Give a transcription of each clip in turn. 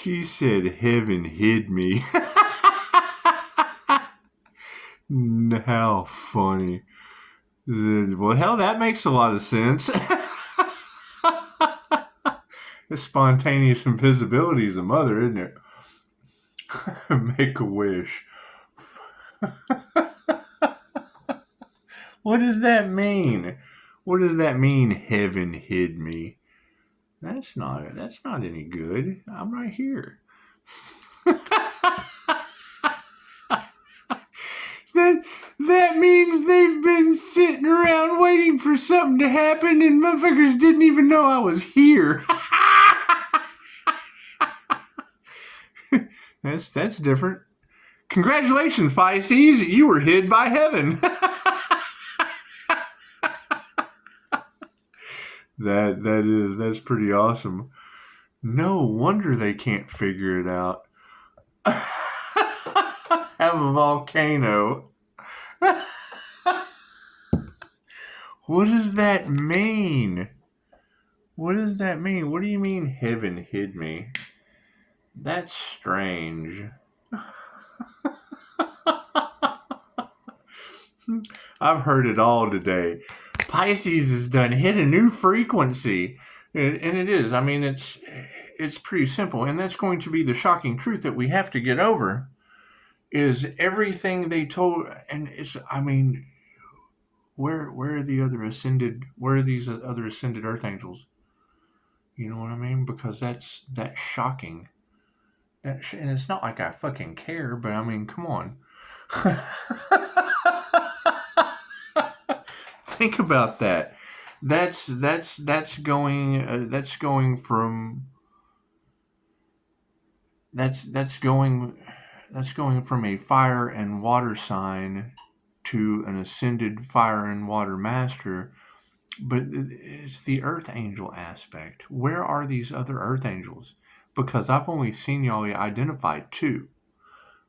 She said heaven hid me. How funny. Well, hell, that makes a lot of sense. Spontaneous invisibility is a mother, isn't it? Make a wish. What does that mean? What does that mean, heaven hid me? That's not any good. I'm right here. That means they've been sitting around waiting for something to happen and motherfuckers didn't even know I was here. That's different. Congratulations, Pisces. You were hid by heaven. That's pretty awesome. No wonder they can't figure it out. Have a volcano. What does that mean? What does that mean? What do you mean heaven hid me? That's strange. I've heard it all today. Pisces has done hit a new frequency. And it is. I mean, it's pretty simple. And that's going to be the shocking truth that we have to get over. Is everything they told, and it's, I mean, where are the other ascended, where are these other ascended earth angels? You know what I mean? Because that's shocking. And it's not like I fucking care, but I mean, come on. Think about that. That's going from a fire and water sign to an ascended fire and water master. But it's the earth angel aspect. Where are these other earth angels? Because I've only seen y'all identify two.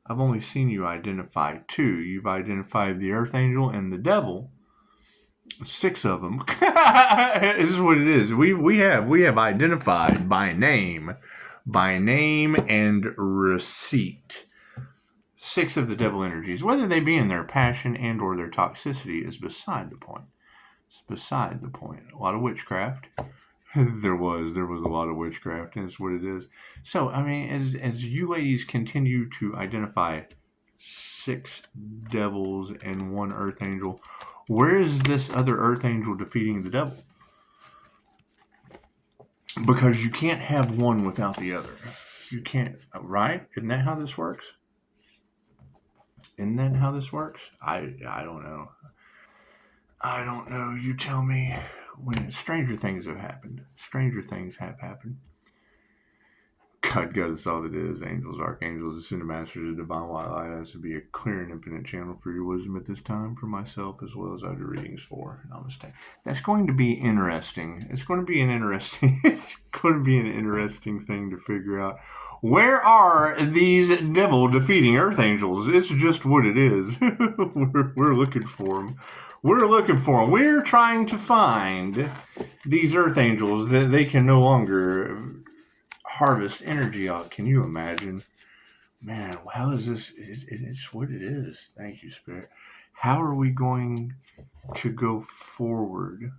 I've only seen you identify two. You've identified the earth angel and the devil. 6 of them. This is what it is. We have identified by name and receipt 6 of the devil energies. Whether they be in their passion and or their toxicity is beside the point. It's beside the point. A lot of witchcraft. There was a lot of witchcraft, and it's what it is. So, I mean, as you ladies continue to identify 6 devils and 1 earth angel, where is this other earth angel defeating the devil? Because you can't have one without the other. You can't, right? Isn't that how this works? Isn't that how this works? I don't know. I don't know. You tell me. When stranger things have happened. Stranger things have happened. God got us all that is. Angels, archangels, ascended masters, the divine white light has to be a clear and infinite channel for your wisdom at this time, for myself as well as I do readings for. Namaste. That's going to be interesting. It's going to be an interesting thing to figure out. Where are these devil defeating earth angels? It's just what it is. We're looking for them. We're trying to find these earth angels that they can no longer harvest energy out. Can you imagine? Man, how is this? It's what it is. Thank you, Spirit. How are we going to go forward?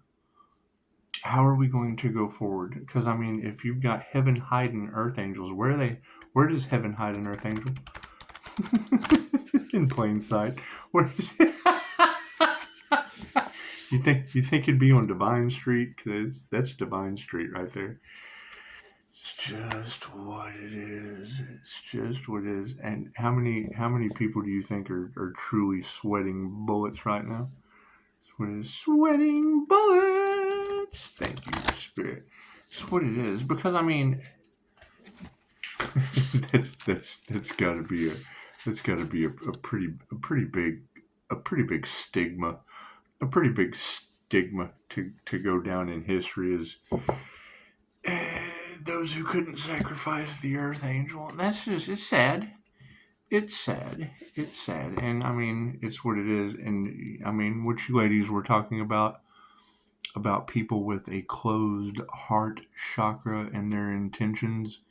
Because, I mean, if you've got heaven hiding earth angels, where are they? Where does heaven hide an earth angel? In plain sight. Where is it? You think it'd be on Divine Street? Because that's Divine Street right there. It's just what it is. And how many people do you think are truly sweating bullets right now? It's what it is. Sweating bullets. Thank you, Spirit. It's what it is. Because, I mean, that's gotta be a pretty big stigma. A pretty big stigma to go down in history is those who couldn't sacrifice the earth angel. That's just, it's sad. It's sad. And I mean, it's what it is. And I mean, what you ladies were talking about people with a closed heart chakra and their intentions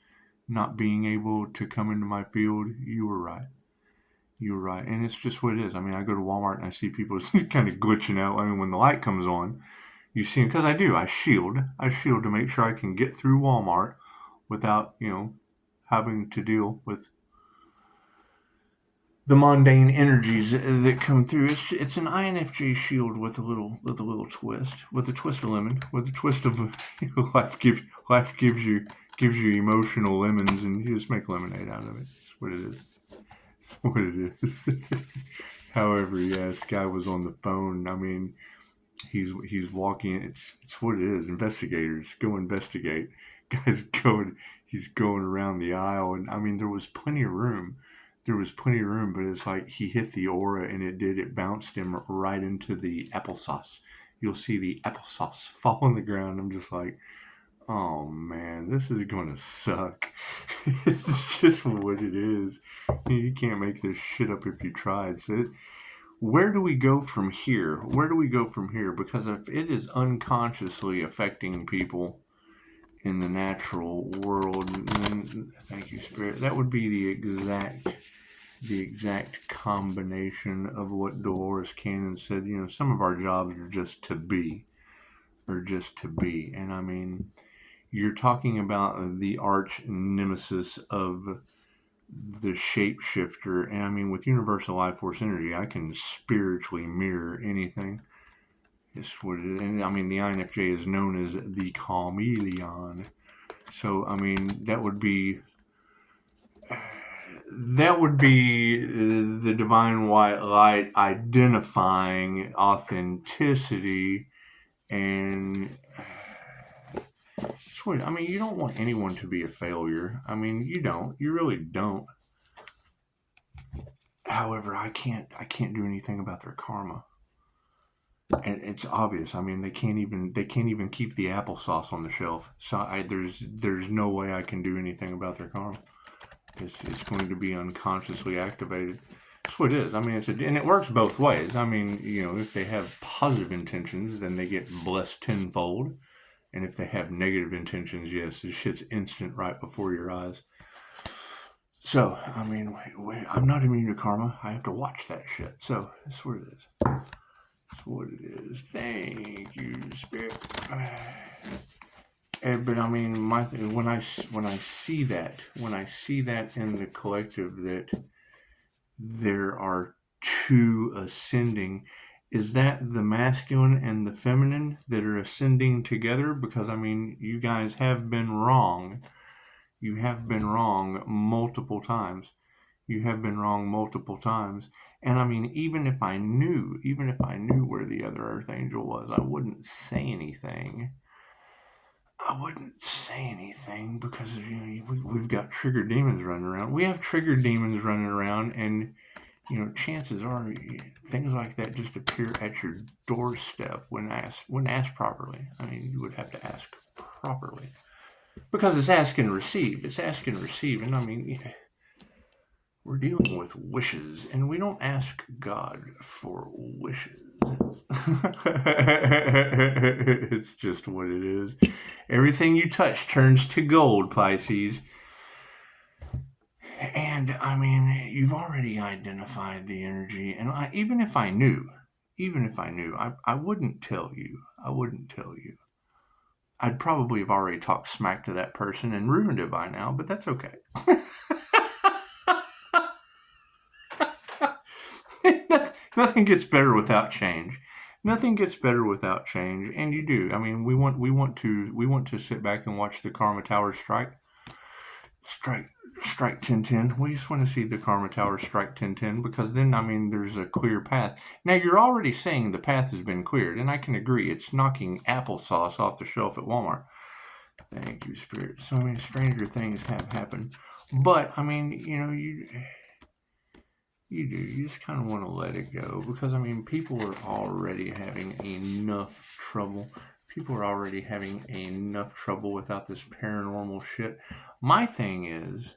not being able to come into my field, you were right. You were right. And it's just what it is. I mean, I go to Walmart and I see people kind of glitching out. I mean, when the light comes on, you see them, because I do. I shield. I shield to make sure I can get through Walmart without, having to deal with the mundane energies that come through. It's an INFJ shield with a little twist, with a twist of lemon, with a twist of life gives you emotional lemons, and you just make lemonade out of it. That's what it is. That's what it is. However, yeah, this guy was on the phone. I mean, he's walking. It's what it is. Investigators go investigate. Guys going. He's going around the aisle, and I mean, there was plenty of room. There was plenty of room, but it's like he hit the aura, and it bounced him right into the applesauce. You'll see the applesauce fall on the ground. I'm just like, oh man, this is gonna suck. It's just what it is. You can't make this shit up if you tried. So where do we go from here? Where do we go from here? Because if it is unconsciously affecting people in the natural world, then, thank you, Spirit, that would be the exact combination of what Dolores Cannon said. Some of our jobs are just to be, and I mean, you're talking about the arch nemesis of the shapeshifter, and I mean, with universal life force energy, I can spiritually mirror anything. It's what it is. And I mean, the INFJ is known as the chameleon. So I mean, that would be the divine white light identifying authenticity. And I mean, you don't want anyone to be a failure. I mean, you really don't. However, I can't do anything about their karma. And it's obvious. I mean, they can't even keep the applesauce on the shelf. So there's no way I can do anything about their karma. It's going to be unconsciously activated. That's what it is. I mean, and it works both ways. I mean, if they have positive intentions, then they get blessed tenfold. And if they have negative intentions, yes, this shit's instant right before your eyes. So, I mean, wait, I'm not immune to karma. I have to watch that shit. So, that's what it is. That's what it is. Thank you, Spirit. But I mean, when I see that in the collective, that there are two ascending, is that the masculine and the feminine that are ascending together? Because I mean, you guys have been wrong. You have been wrong multiple times. You have been wrong multiple times. And I mean, even if I knew where the other earth angel was, I wouldn't say anything. Because we've got triggered demons running around. We have triggered demons running around, and chances are things like that just appear at your doorstep when asked properly. I mean, you would have to ask properly, because it's ask and receive. And I mean, we're dealing with wishes, and we don't ask God for wishes. It's just what it is. Everything you touch turns to gold, Pisces. And I mean, you've already identified the energy, and even if I knew, I wouldn't tell you. I'd probably have already talked smack to that person and ruined it by now, but that's okay. Nothing gets better without change. And you do. I mean, we want to sit back and watch the Karma Tower strike 1010. We just want to see the Karma Tower strike 1010, because then, I mean, there's a clear path. Now, you're already saying the path has been cleared, and I can agree. It's knocking applesauce off the shelf at Walmart. Thank you, Spirit. So, I mean, stranger things have happened. But, I mean, you do. You just kind of want to let it go, because, I mean, people are already having enough trouble. Without this paranormal shit. My thing is,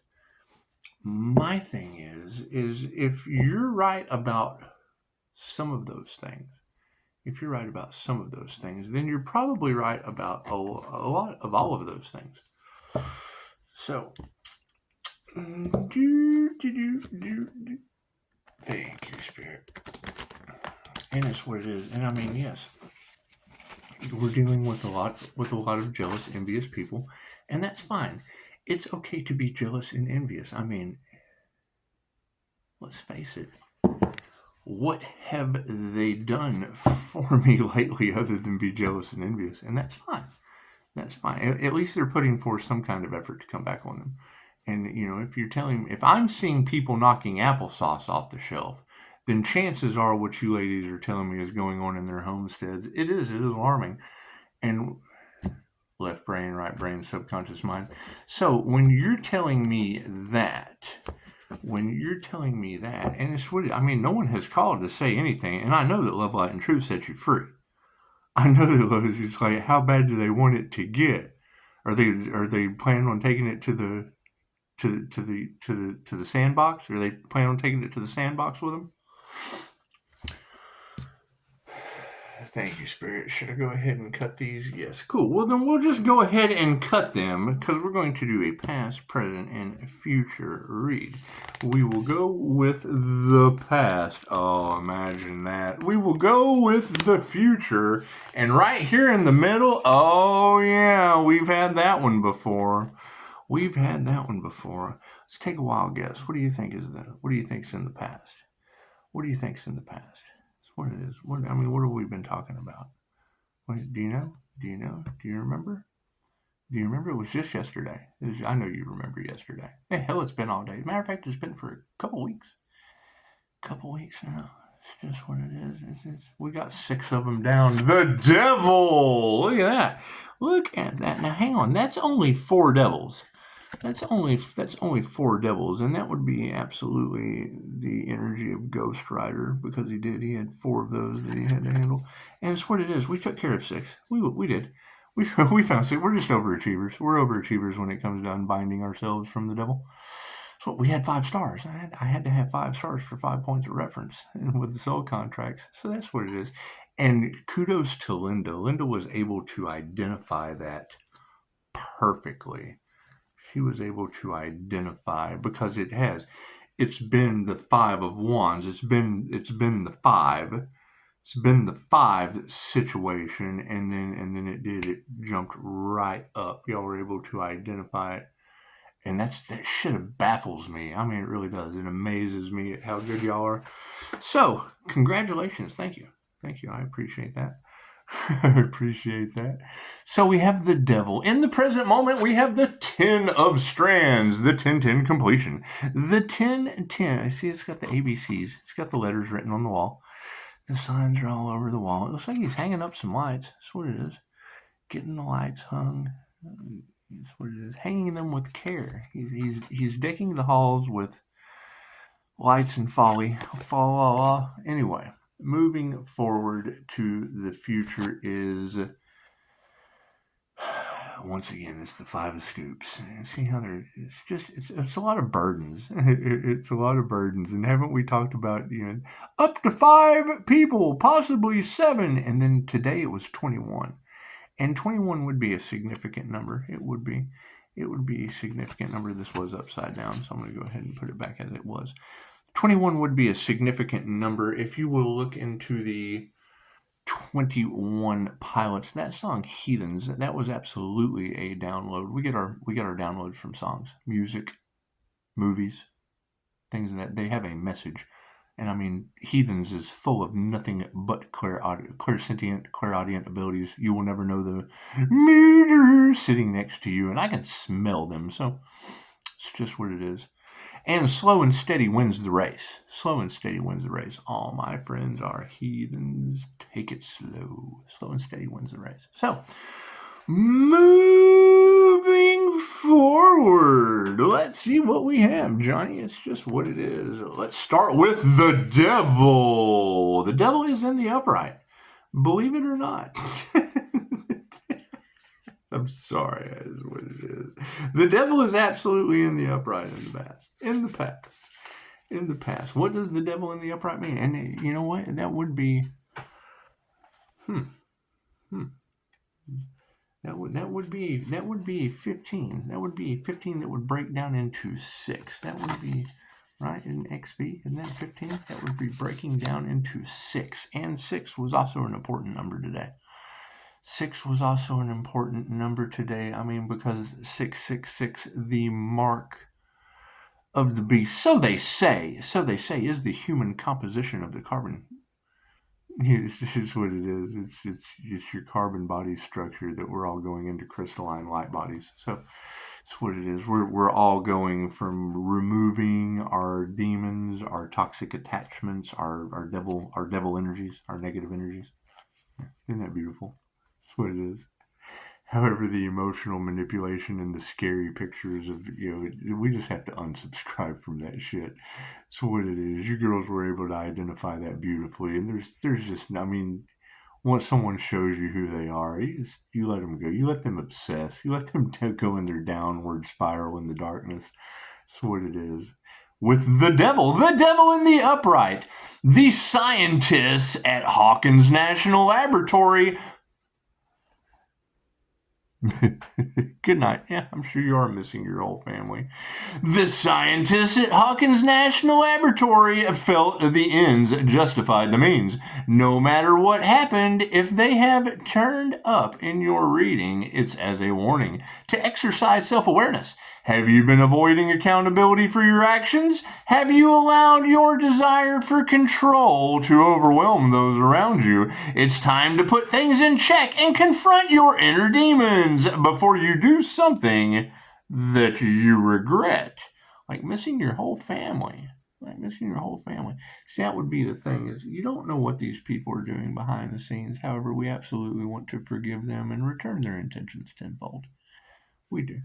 if you're right about some of those things, then you're probably right about a lot of all of those things. So, Thank you, Spirit. And that's what it is. And I mean, yes, we're dealing with a lot of jealous, envious people, and that's fine. It's okay to be jealous and envious. I mean, let's face it. What have they done for me lately other than be jealous and envious? And that's fine. That's fine. At least they're putting forth some kind of effort to come back on them. And, you know, if I'm seeing people knocking applesauce off the shelf, then chances are what you ladies are telling me is going on in their homesteads. It is alarming. And left brain, right brain, subconscious mind. So when you're telling me that, and it's what I mean, no one has called to say anything, and I know that love, light, and truth set you free. I know that love is just like, how bad do they want it to get? Are they planning on taking it to the sandbox? Are they planning on taking it to the sandbox with them? Thank you, Spirit. Should I go ahead and cut these? Yes. Cool. Well, then we'll just go ahead and cut them because we're going to do a past, present, and future read. We will go with the past. Oh, imagine that. We will go with the future. And right here in the middle, oh, yeah, we've had that one before. Let's take a wild guess. What do you think is in the past? What do you think's in the past? That's what it is. What have we been talking about? Do you know? Do you remember? It was just yesterday. I know you remember yesterday. Hey, hell, it's been all day. Matter of fact, it's been for a couple weeks. Now. It's just what it is. We got 6 of them down. The devil! Look at that. Now, hang on. That's only 4 devils. That's only 4 devils, and that would be absolutely the energy of Ghost Rider, because he had 4 of those that he had to handle. And it's what it is. We took care of 6. We did. We found 6. We're just overachievers. We're overachievers when it comes to unbinding ourselves from the devil. So we had 5 stars. I had to have 5 stars for 5 points of reference with the soul contracts. So that's what it is. And kudos to Linda. Linda was able to identify that perfectly. She was able to identify, because it's been the 5 of wands. It's been the 5. It's been the 5 situation, and then it jumped right up. Y'all were able to identify it. And that shit baffles me. I mean, it really does. It amazes me at how good y'all are. So, congratulations. Thank you. I appreciate that. So we have the devil. In the present moment, we have the 10 of strands, the 10-10 completion. The 10-10, I see it's got the ABCs. It's got the letters written on the wall. The signs are all over the wall. It looks like he's hanging up some lights. That's what it is. Getting the lights hung. That's what it is. Hanging them with care. He's decking the halls with lights and folly. Anyway. Moving forward to the future is, once again, it's the 5 of scoops. See how it's a lot of burdens. It's a lot of burdens. And haven't we talked about, up to 5 people, possibly 7. And then today it was 21. And 21 would be a significant number. It would be a significant number. This was upside down, so I'm going to go ahead and put it back as it was. 21 would be a significant number. If you will look into the 21 Pilots, that song Heathens, that was absolutely a download. We get our downloads from songs, music, movies, things that they have a message. And I mean, Heathens is full of nothing but clairsentient, clairaudient abilities. You will never know the murderer sitting next to you, and I can smell them, so it's just what it is. And slow and steady wins the race. All my friends are heathens. Take it slow. Slow and steady wins the race. So, moving forward, let's see what we have, Johnny. It's just what it is. Let's start with the devil. The devil is in the upright. Believe it or not. I'm sorry, that is what it is. The devil is absolutely in the upright in the past. What does the devil in the upright mean? And you know what? That would be, That would be a 15. That would be a 15 that would break down into 6. That would be right in XP, isn't that 15? That would be breaking down into 6. And 6 was also an important number today. 6 was also an important number today. I mean, because 666, the mark of the beast, so they say, is the human composition of the carbon. It's what it is. It's your carbon body structure that we're all going into crystalline light bodies. So it's what it is. We're all going from removing our demons, our toxic attachments, our devil energies, our negative energies. Isn't that beautiful? That's what it is. However, the emotional manipulation and the scary pictures of, we just have to unsubscribe from that shit. It's what it is. You girls were able to identify that beautifully. And there's just, I mean, once someone shows you who they are, you let them go. You let them obsess. You let them go in their downward spiral in the darkness. That's what it is. With the devil in the upright, the scientists at Hawkins National Laboratory. Good night. Yeah, I'm sure you are missing your whole family. The scientists at Hawkins National Laboratory felt the ends justified the means. No matter what happened, if they have turned up in your reading, it's as a warning to exercise self-awareness. Have you been avoiding accountability for your actions? Have you allowed your desire for control to overwhelm those around you? It's time to put things in check and confront your inner demons before you do something that you regret. Like missing your whole family. See, that would be the thing, is you don't know what these people are doing behind the scenes. However, we absolutely want to forgive them and return their intentions tenfold. We do.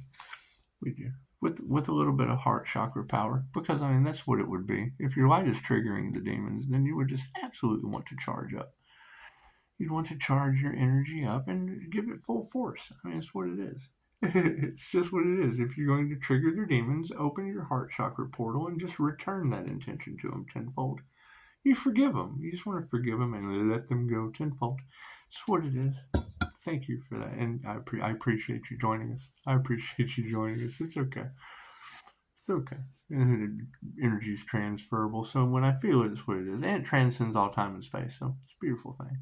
With a little bit of heart chakra power, because I mean that's what it would be. If your light is triggering the demons, then you would just absolutely want to charge up. You'd want to charge your energy up and give it full force. I mean, it's what it is. It's just what it is. If you're going to trigger their demons, open your heart chakra portal and just return that intention to them tenfold. You forgive them. You just want to forgive them and let them go tenfold. It's what it is. Thank you for that, and I appreciate you joining us. It's okay. It's okay. Energy is transferable, so when I feel it, it's what it is, and it transcends all time and space. So it's a beautiful thing.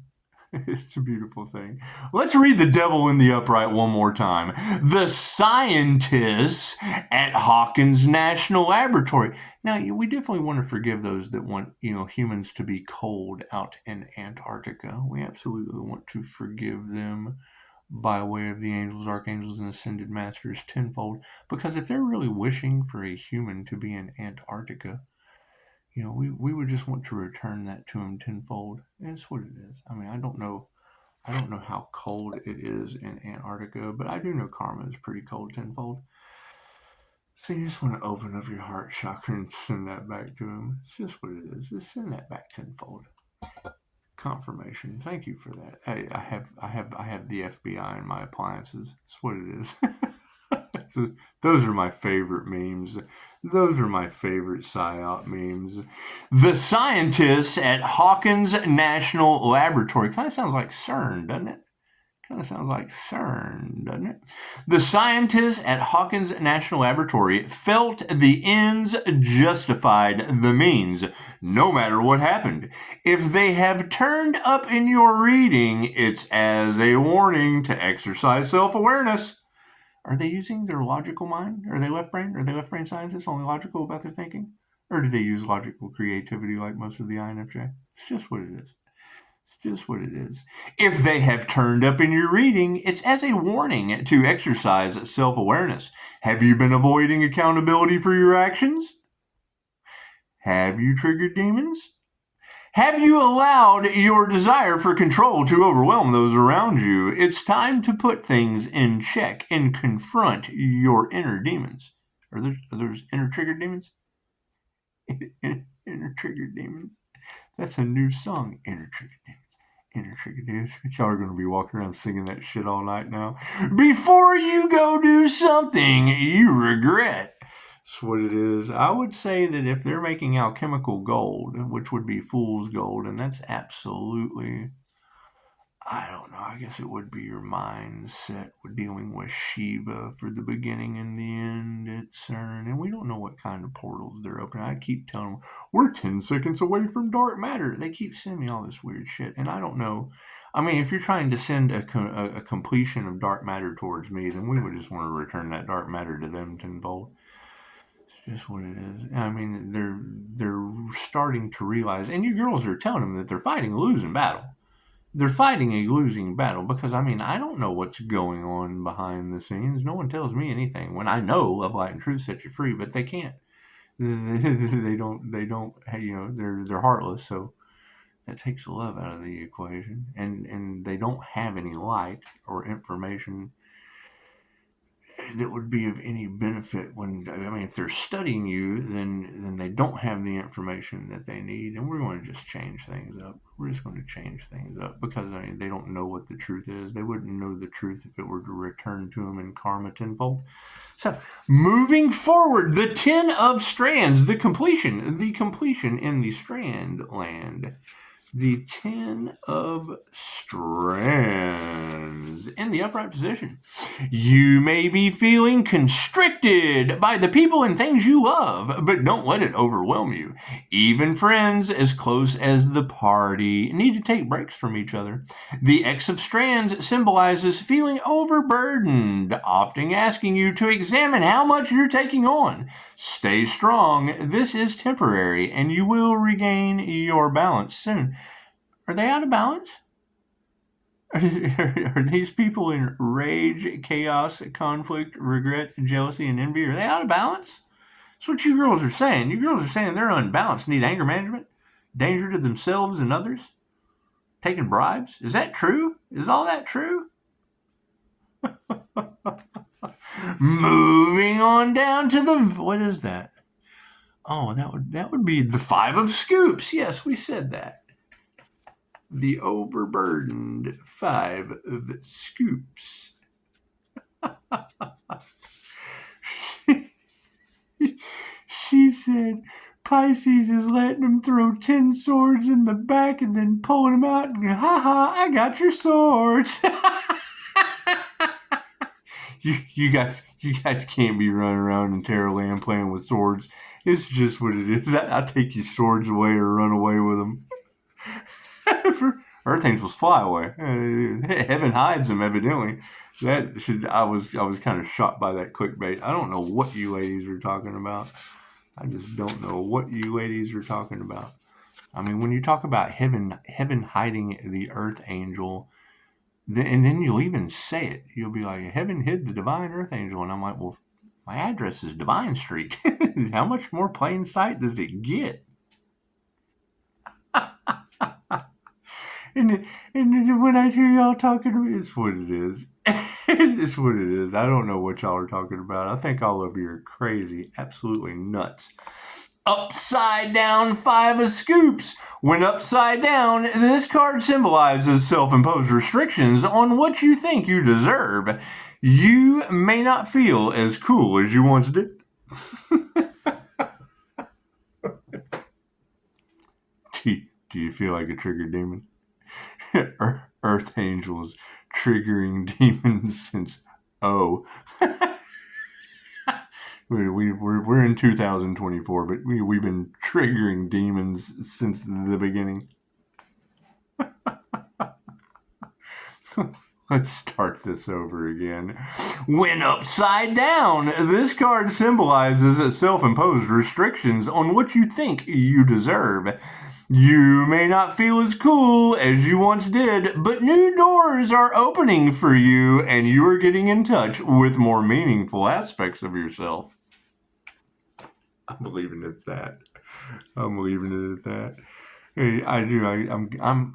It's a beautiful thing. Let's read The Devil in the Upright one more time. The scientists at Hawkins National Laboratory. Now, we definitely want to forgive those that want, humans to be cold out in Antarctica. We absolutely want to forgive them by way of the angels, archangels, and ascended masters tenfold. Because if they're really wishing for a human to be in Antarctica, we would just want to return that to them tenfold. And it's what it is. I mean, I don't know how cold it is in Antarctica, but I do know karma is pretty cold tenfold. So you just want to open up your heart chakra and send that back to them. It's just what it is. Just send that back tenfold. Confirmation. Thank you for that. Hey, I have the FBI in my appliances. That's what it is. Those are my favorite memes. Those are my favorite PSYOP memes. The scientists at Hawkins National Laboratory. Kind of sounds like CERN, doesn't it? The scientists at Hawkins National Laboratory felt the ends justified the means, no matter what happened. If they have turned up in your reading, it's as a warning to exercise self-awareness. Are they using their logical mind? Are they left brain? Are they left brain scientists, only logical about their thinking? Or do they use logical creativity like most of the INFJ? It's just what it is. If they have turned up in your reading, it's as a warning to exercise self-awareness. Have you been avoiding accountability for your actions? Have you triggered demons? Have you allowed your desire for control to overwhelm those around you? It's time to put things in check and confront your inner demons. Are those inner triggered demons? Inner triggered demons. That's a new song, Inner Triggered Demons. Y'all are going to be walking around singing that shit all night now. Before you go do something you regret. That's what it is. I would say that if they're making alchemical gold, which would be fool's gold, and that's absolutely I don't know. I guess it would be your mindset with dealing with Shiva for the beginning and the end at CERN. And we don't know what kind of portals they're opening. I keep telling them, we're 10 seconds away from dark matter. They keep sending me all this weird shit. And I don't know. I mean, if you're trying to send a completion of dark matter towards me, then we would just want to return that dark matter to them tenfold. It's just what it is. I mean, they're starting to realize, and you girls are telling them that they're fighting a losing battle. They're fighting a losing battle because, I mean, I don't know what's going on behind the scenes. No one tells me anything. When I know love, light, and truth set you free, but they can't. They don't. You know, they're heartless. So that takes the love out of the equation, and they don't have any light or information that would be of any benefit. When, I mean, if they're studying you, then they don't have the information that they need, and we're going to just change things up. We're just going to change things up because, I mean, they don't know what the truth is. They wouldn't know the truth if it were to return to them in karma tenfold. So, moving forward, the 10 of strands, the completion in the strand land. The 10 of strands in the upright position. You may be feeling constricted by the people and things you love, but don't let it overwhelm you. Even friends as close as the party need to take breaks from each other. The X of strands symbolizes feeling overburdened, often asking you to examine how much you're taking on. Stay strong. This is temporary, and you will regain your balance soon. Are they out of balance? Are these people in rage, chaos, conflict, regret, jealousy, and envy? Are they out of balance? That's what you girls are saying. You girls are saying they're unbalanced, need anger management, danger to themselves and others, taking bribes. Is that true? Is all that true? Moving on down to the, what is that? Oh, that would be the 5 of scoops. Yes, we said that. The overburdened 5 of scoops. She said Pisces is letting him throw 10 swords in the back and then pulling them out and I got your swords. You guys can't be running around in Terrorland playing with swords. It's just what it is. I'll take your swords away or run away with them. Earth angels fly away. Heaven hides them, evidently. I was kind of shocked by that clickbait. I don't know what you ladies are talking about. I just don't know what you ladies are talking about. I mean, when you talk about heaven hiding the earth angel, and then you'll even say it. You'll be like, heaven hid the divine earth angel. And I'm like, well, my address is Divine Street. How much more plain sight does it get? And when I hear y'all talking to me, it's what it is. It's what it is. I don't know what y'all are talking about. I think all of you are crazy, absolutely nuts. Upside down 5 of scoops. When upside down, this card symbolizes self-imposed restrictions on what you think you deserve. You may not feel as cool as you once did. Do you feel like a triggered demon? Earth angels triggering demons since we're in 2024, but we've been triggering demons since the beginning. Let's start this over again. When upside down, this card symbolizes self-imposed restrictions on what you think you deserve. You may not feel as cool as you once did, but new doors are opening for you, and you are getting in touch with more meaningful aspects of yourself. I'm leaving it at that. Hey, I'm.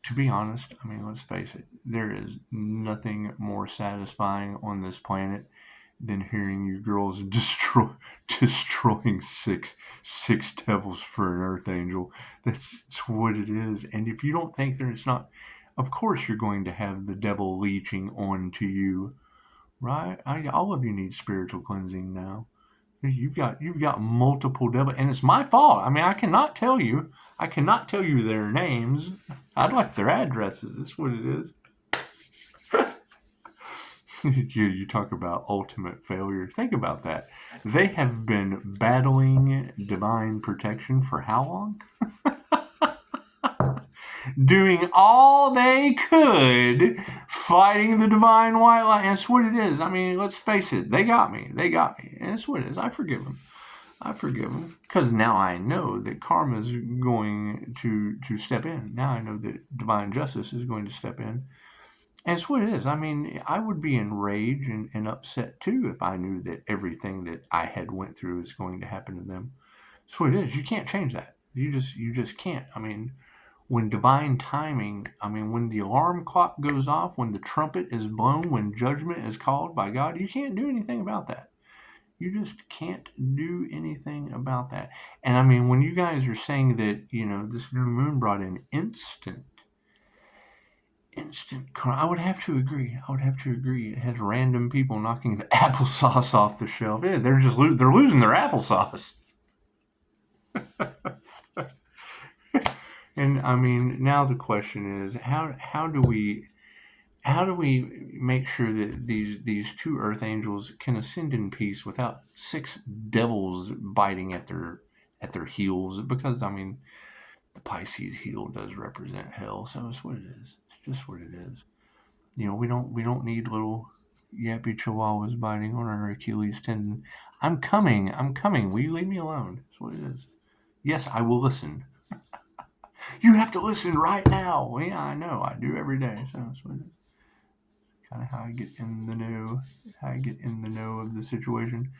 To be honest, I mean, let's face it. There is nothing more satisfying on this planet than hearing you girls destroying six devils for an earth angel. That's what it is. And if you don't think it's not, of course you're going to have the devil leeching onto you, right? All of you need spiritual cleansing now. You've got multiple devil, and it's my fault. I mean, I cannot tell you. I cannot tell you their names. I'd like their addresses. That's what it is. You talk about ultimate failure. Think about that. They have been battling divine protection for how long? Doing all they could, fighting the divine white light. And that's what it is. I mean, let's face it. They got me. They got me. And that's what it is. I forgive them. I forgive them because now I know that karma is going to step in. Now I know that divine justice is going to step in. And it's what it is. I mean, I would be enraged and upset too if I knew that everything that I had went through is going to happen to them. It's what it is. You can't change that. You just can't. I mean, when divine timing, I mean, when the alarm clock goes off, when the trumpet is blown, when judgment is called by God, you can't do anything about that. You just can't do anything about that. And I mean, when you guys are saying that, this new moon brought in instant I would have to agree. It has random people knocking the applesauce off the shelf. Yeah, they're losing their applesauce. And I mean, now the question is, how do we make sure that these two earth angels can ascend in peace without 6 devils biting at their heels? Because I mean, the Pisces heel does represent hell, so it's what it is. It's just what it is. We don't need little yappy chihuahuas biting on our Achilles tendon. I'm coming. Will you leave me alone? That's what it is. Yes, I will listen. You have to listen right now. Well, yeah, I know. I do every day. So that's what it is. Kind of how I get in the know. How I get in the know of the situation.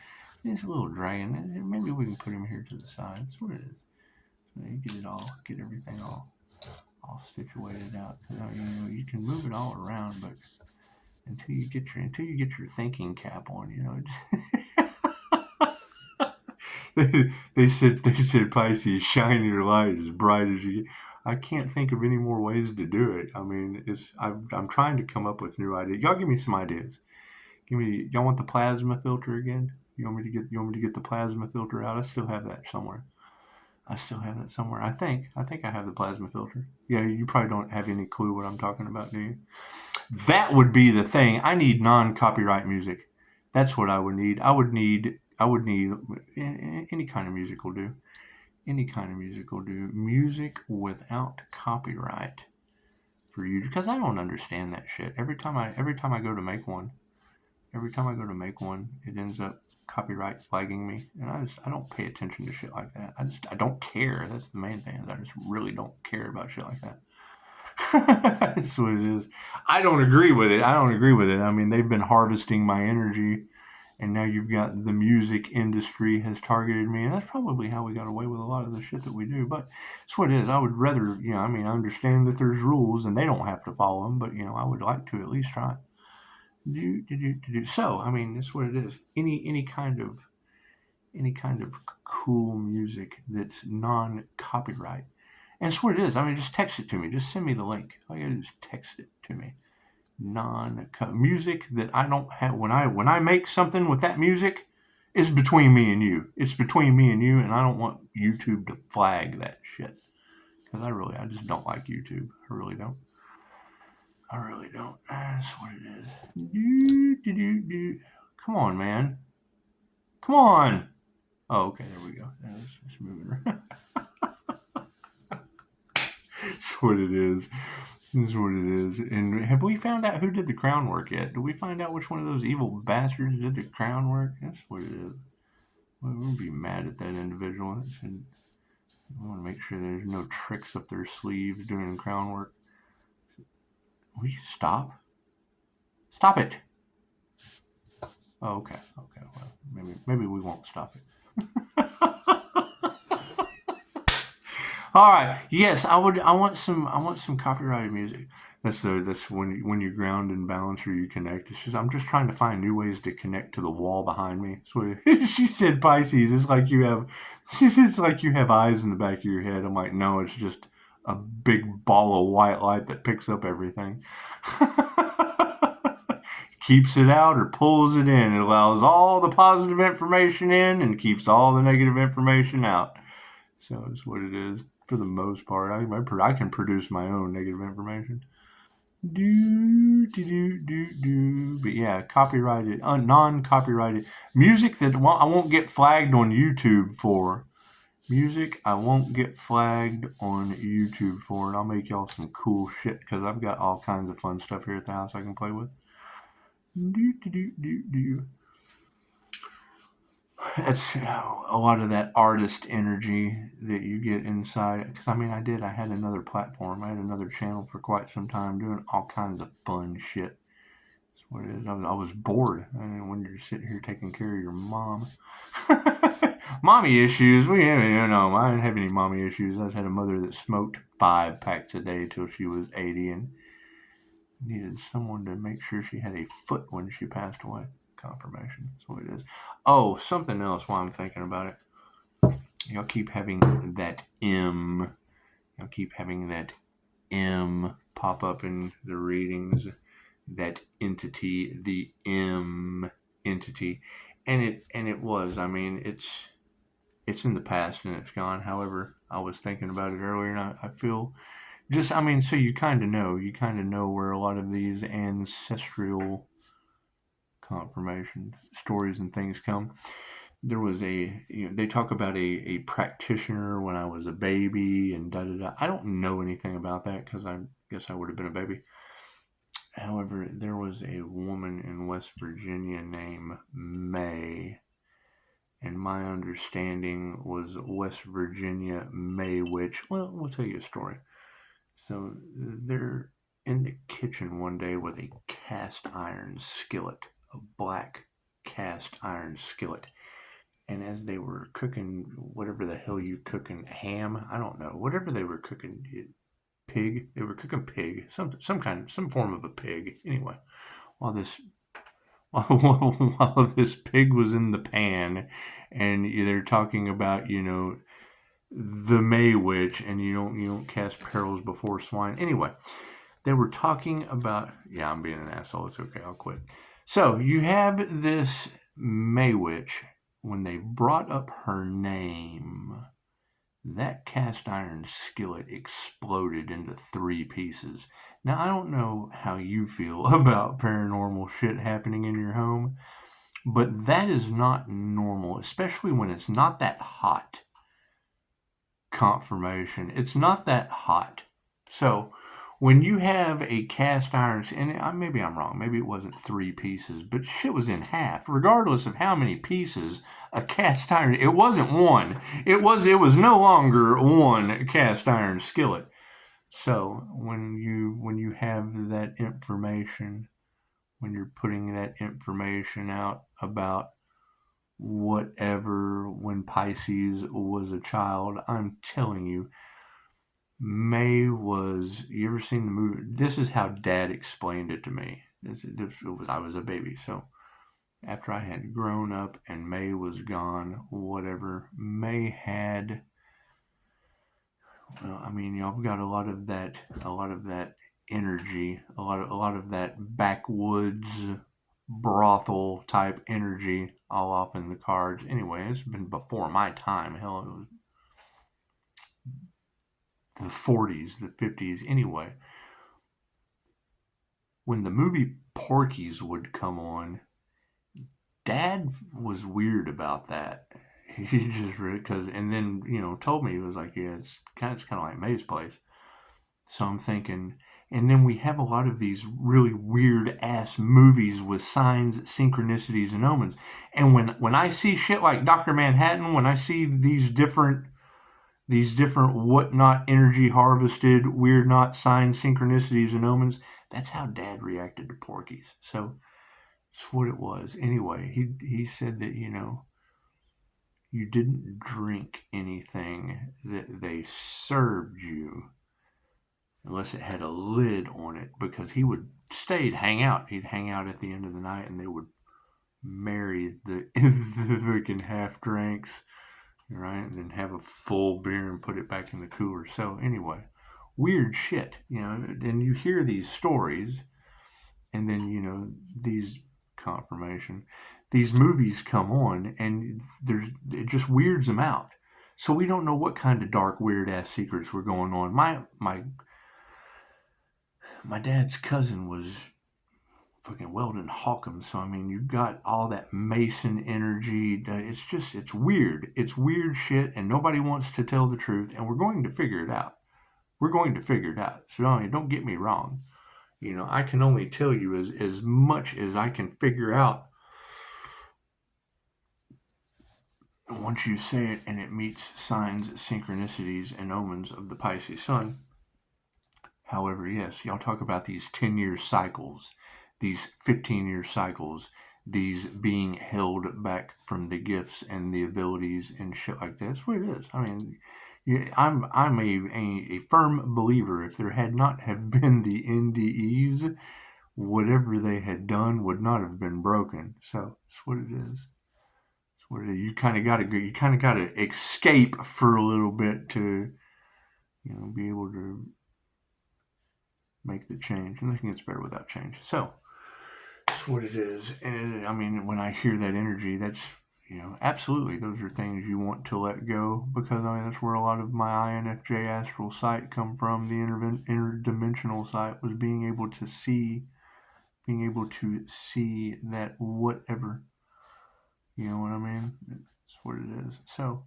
He's a little dragon. Maybe we can put him here to the side. That's what it is. So you get everything all situated out. You can move it all around, but until you get your thinking cap on, they said Pisces, shine your light as bright as you get. I can't think of any more ways to do it. I mean, I'm trying to come up with new ideas. Y'all give me some ideas. Y'all want the plasma filter again? You want me to get the plasma filter out? I still have that somewhere. I think I have the plasma filter. Yeah, you probably don't have any clue what I'm talking about, do you? That would be the thing. I need non-copyright music. That's what I would need. I would need any kind of music will do. Any kind of music will do. Music without copyright for you, because I don't understand that shit. Every time I go to make one, it ends up copyright flagging me, and I don't pay attention to shit like that. I don't care. That's the main thing. I just really don't care about shit like that. That's what it is. I don't agree with it. I mean, they've been harvesting my energy, and now you've got the music industry has targeted me, and that's probably how we got away with a lot of the shit that we do. But it's what it is. I would rather, I mean, I understand that there's rules and they don't have to follow them, but I would like to at least try. So, I mean, that's what it is. Any kind of cool music that's non-copyright. And it's what it is. I mean, just text it to me. Just send me the link. All you gotta do is text it to me. Music that I don't have. When I make something with that music, it's between me and you. It's between me and you, and I don't want YouTube to flag that shit. Because I just don't like YouTube. I really don't. That's what it is. Come on, man. Come on. Oh, okay, there we go. It's moving around. That's what it is. This is what it is. And have we found out who did the crown work yet? Did we find out which one of those evil bastards did the crown work? That's what it is. We'll be mad at that individual. I want to make sure there's no tricks up their sleeves doing crown work. Will you stop? Stop it. Oh, okay. Well, maybe we won't stop it. All right. Yes, I want some copyrighted music. That's when you ground and balance or you connect. It's just I'm just trying to find new ways to connect to the wall behind me. So she said Pisces. It's like you have eyes in the back of your head. I'm like, no, it's just a big ball of white light that picks up everything. keeps it out or pulls it in. It allows all the positive information in and keeps all the negative information out. So that's what it is for the most part. I can produce my own negative information. But yeah, copyrighted, non-copyrighted music that I won't get flagged on YouTube for. Music I won't get flagged on YouTube for, and I'll make y'all some cool shit because I've got all kinds of fun stuff here at the house I can play with. That's a lot of that artist energy that you get inside. Because I had another platform. I had another channel for quite some time doing all kinds of fun shit. That's what it is. I was bored. When you're sitting here taking care of your mom. Mommy issues. I didn't have any mommy issues. I just had a mother that smoked 5 packs a day till she was 80 and needed someone to make sure she had a foot when she passed away. Confirmation. That's what it is. Oh, something else while I'm thinking about it. Y'all keep having that M. Y'all keep having that M pop up in the readings. That entity, the M entity. And it was. It's in the past and it's gone. However, I was thinking about it earlier and I feel so you kind of know where a lot of these ancestral confirmation stories and things come. There was they talk about a practitioner when I was a baby and da da da. I don't know anything about that because I guess I would have been a baby. However, there was a woman in West Virginia named May, and my understanding was West Virginia May Witch. Well, we'll tell you a story. So they're in the kitchen one day with a cast iron skillet, a black cast iron skillet. And as they were cooking whatever the hell you cooking, ham, I don't know, whatever they were cooking, pig, they were cooking pig, some form of a pig. Anyway, while this pig was in the pan, and they're talking about the May Witch, and you don't cast perils before swine. Anyway, they were talking about. Yeah, I'm being an asshole. It's okay. I'll quit. So you have this May Witch. When they brought up her name, that cast iron skillet exploded into 3 pieces. Now, I don't know how you feel about paranormal shit happening in your home, but that is not normal, especially when it's not that hot. Confirmation. It's not that hot. So, when you have a cast iron, and maybe I'm wrong, maybe it wasn't 3 pieces, but shit was in half. Regardless of how many pieces, a cast iron, it wasn't one. It was no longer one cast iron skillet. So when you have that information, when you're putting that information out about whatever when Pisces was a child, I'm telling you, May was. You ever seen the movie? This is how Dad explained it to me. I was a baby, so after I had grown up and May was gone, whatever May had. Well, y'all got a lot of that energy, a lot of that backwoods brothel type energy all off in the cards. Anyway, it's been before my time. Hell, it was the 40s, the 50s. Anyway, when the movie Porky's would come on, Dad was weird about that. He just and then told me, he was like, yeah, it's kind of like May's place. So I'm thinking, and then we have a lot of these really weird ass movies with signs, synchronicities, and omens. And when I see shit like Dr. Manhattan, when I see these different whatnot energy harvested, weird not signs, synchronicities, and omens, that's how Dad reacted to Porky's. So that's what it was. Anyway, he said that you didn't drink anything that they served you unless it had a lid on it, because he would hang out. He'd hang out at the end of the night, and they would marry the freaking half drinks, right? And then have a full beer and put it back in the cooler. So anyway, weird shit, and you hear these stories, and then these confirmation. These movies come on, and it just weirds them out. So we don't know what kind of dark, weird ass secrets were going on. My dad's cousin was fucking Weldon Hawkins. So I mean, you've got all that Mason energy. It's weird. It's weird shit, and nobody wants to tell the truth. And we're going to figure it out. We're going to figure it out. So don't get me wrong. I can only tell you as much as I can figure out once you say it, and it meets signs, synchronicities, and omens of the Pisces sun. However, yes, y'all talk about these 10-year cycles, these 15-year cycles, these being held back from the gifts and the abilities and shit like that. That's what it is. I mean, I'm a firm believer. If there had not have been the NDEs, whatever they had done would not have been broken. So that's what it is. That's what it is. You kind of got to go. You kind of got to escape for a little bit to, be able to make the change. Nothing gets better without change. So that's what it is. And I mean, when I hear that energy, that's absolutely, those are things you want to let go, because I mean that's where a lot of my INFJ astral sight come from. The interdimensional sight was being able to see that whatever, you know what I mean? That's what it is. So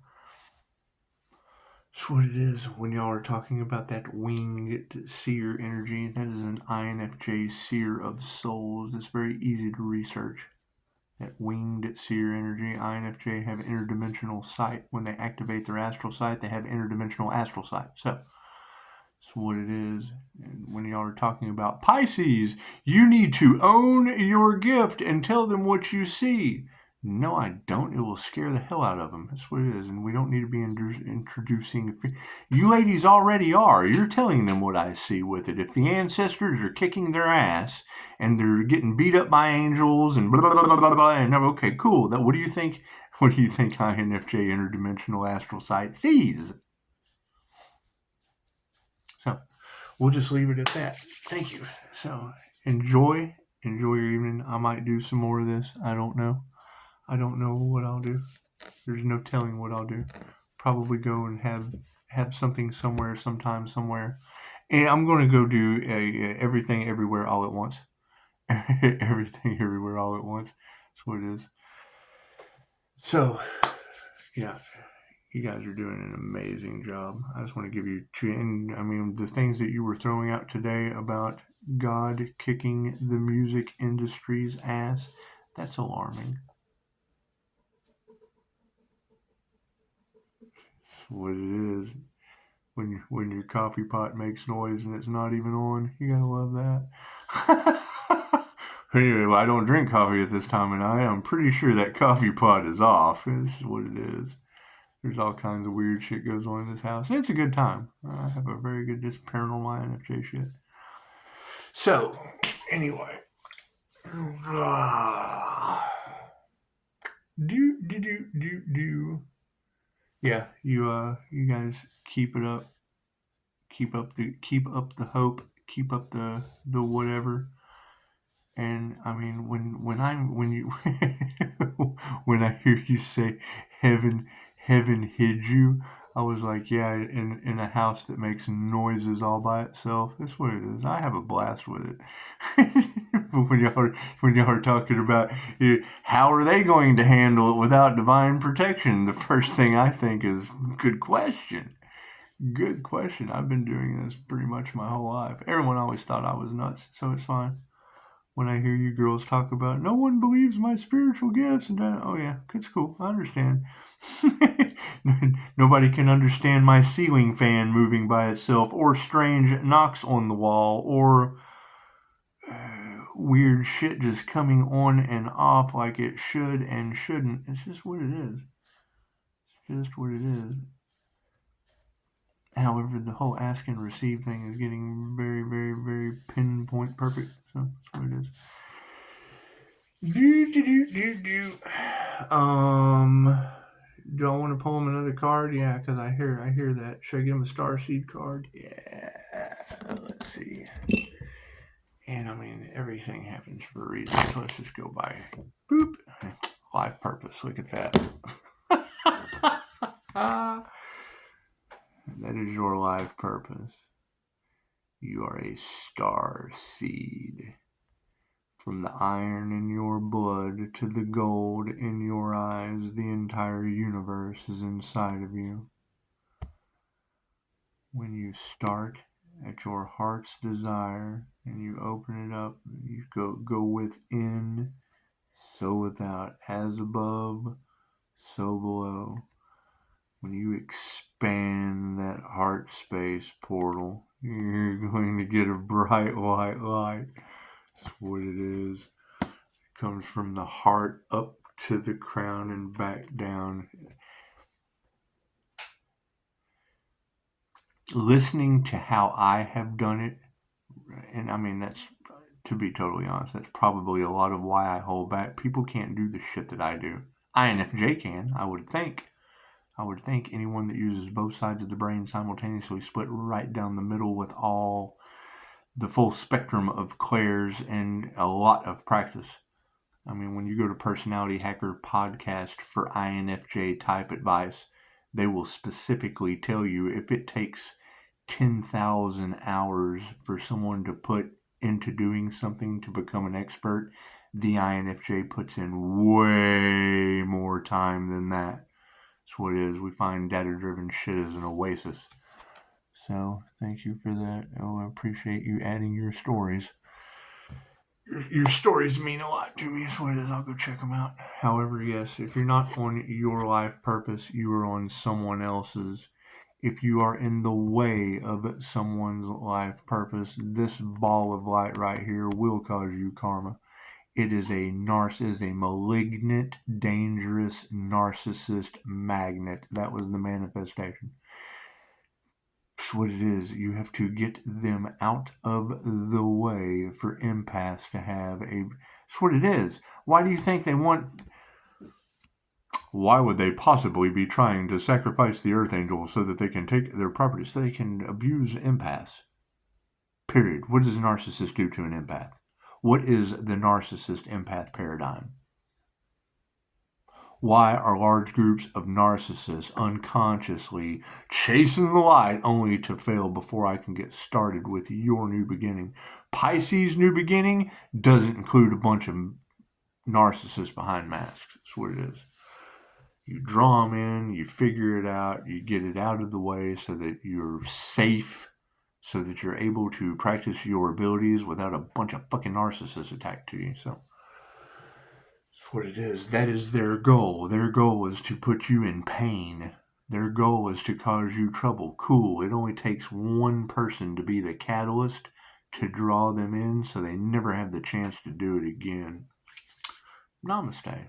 that's what it is. When y'all are talking about that winged seer energy, that is an INFJ seer of souls. It's very easy to research. That winged seer energy. INFJ have interdimensional sight. When they activate their astral sight, they have interdimensional astral sight. So that's what it is. And when y'all are talking about Pisces, you need to own your gift and tell them what you see. No, I don't. It will scare the hell out of them. That's what it is. And we don't need to be introducing. You ladies already are. You're telling them what I see with it. If the ancestors are kicking their ass and they're getting beat up by angels and blah, blah, blah, blah, blah, and okay, cool. What do you think? What do you think INFJ interdimensional astral sight sees? So we'll just leave it at that. Thank you. So enjoy your evening. I might do some more of this. I don't know what I'll do. There's no telling what I'll do. Probably go and have something somewhere, sometime, somewhere. And I'm going to go do everything, everywhere, all at once. Everything, everywhere, all at once. That's what it is. So, yeah, you guys are doing an amazing job. I just want to give you and I mean, the things that you were throwing out today about God kicking the music industry's ass, that's alarming. What it is. When your coffee pot makes noise and it's not even on, you gotta love that. Anyway, I don't drink coffee at this time of night. I'm pretty sure that coffee pot is off. This is what it is. There's all kinds of weird shit goes on in this house. It's a good time. I have a very good just paranormal INFJ shit. So, anyway. Yeah, you guys keep it up. Keep up the hope. Keep up the whatever. And I mean, when I hear you say heaven hid you, I was like, yeah, in a house that makes noises all by itself. That's what it is. I have a blast with it. But when y'all are talking about how are they going to handle it without divine protection, the first thing I think is good question. Good question. I've been doing this pretty much my whole life. Everyone always thought I was nuts, so it's fine. When I hear you girls talk about no one believes my spiritual gifts and oh yeah, it's cool. I understand. Nobody can understand my ceiling fan moving by itself, or strange knocks on the wall, or weird shit just coming on and off like it should and shouldn't. It's just what it is. It's just what it is. However, the whole ask and receive thing is getting very, very, very pinpoint perfect. So that's what it is. Do I want to pull him another card? Yeah, because I hear that. Should I give him a starseed card? Yeah. Let's see. And I mean, everything happens for a reason. So let's just go by. Boop. Life purpose. Look at that. That is your life purpose. You are a star seed. From the iron in your blood to the gold in your eyes, the entire universe is inside of you. When you start at your heart's desire and you open it up, you go within, so without, as above, so below. When you expand that heart space portal, you're going to get a bright white light. That's what it is. It comes from the heart up to the crown and back down. Listening to how I have done it, and I mean, that's, to be totally honest, that's probably a lot of why I hold back. People can't do the shit that I do. INFJ can, I would think. I would think anyone that uses both sides of the brain simultaneously, split right down the middle with all the full spectrum of clairs and a lot of practice. I mean, when you go to Personality Hacker Podcast for INFJ type advice, they will specifically tell you if it takes 10,000 hours for someone to put into doing something to become an expert, the INFJ puts in way more time than that. That's what it is. We find data-driven shit as an oasis. So, thank you for that. Oh, I appreciate you adding your stories. Your stories mean a lot to me, so it is. I'll go check them out. However, yes, if you're not on your life purpose, you are on someone else's. If you are in the way of someone's life purpose, this ball of light right here will cause you karma. It is a malignant, dangerous narcissist magnet. That was the manifestation. That's what it is. You have to get them out of the way for empaths to have a... That's what it is. Why do you think they want... Why would they possibly be trying to sacrifice the Earth Angel so that they can take their property, so they can abuse empaths? Period. What does a narcissist do to an empath? What is the narcissist empath paradigm? Why are large groups of narcissists unconsciously chasing the light only to fail before I can get started with your new beginning? Pisces' new beginning doesn't include a bunch of narcissists behind masks. That's what it is. You draw them in, you figure it out, you get it out of the way so that you're safe, so that you're able to practice your abilities without a bunch of fucking narcissists attached to you. So that's what it is. That is their goal. Their goal is to put you in pain. Their goal is to cause you trouble. Cool. It only takes one person to be the catalyst to draw them in so they never have the chance to do it again. Namaste.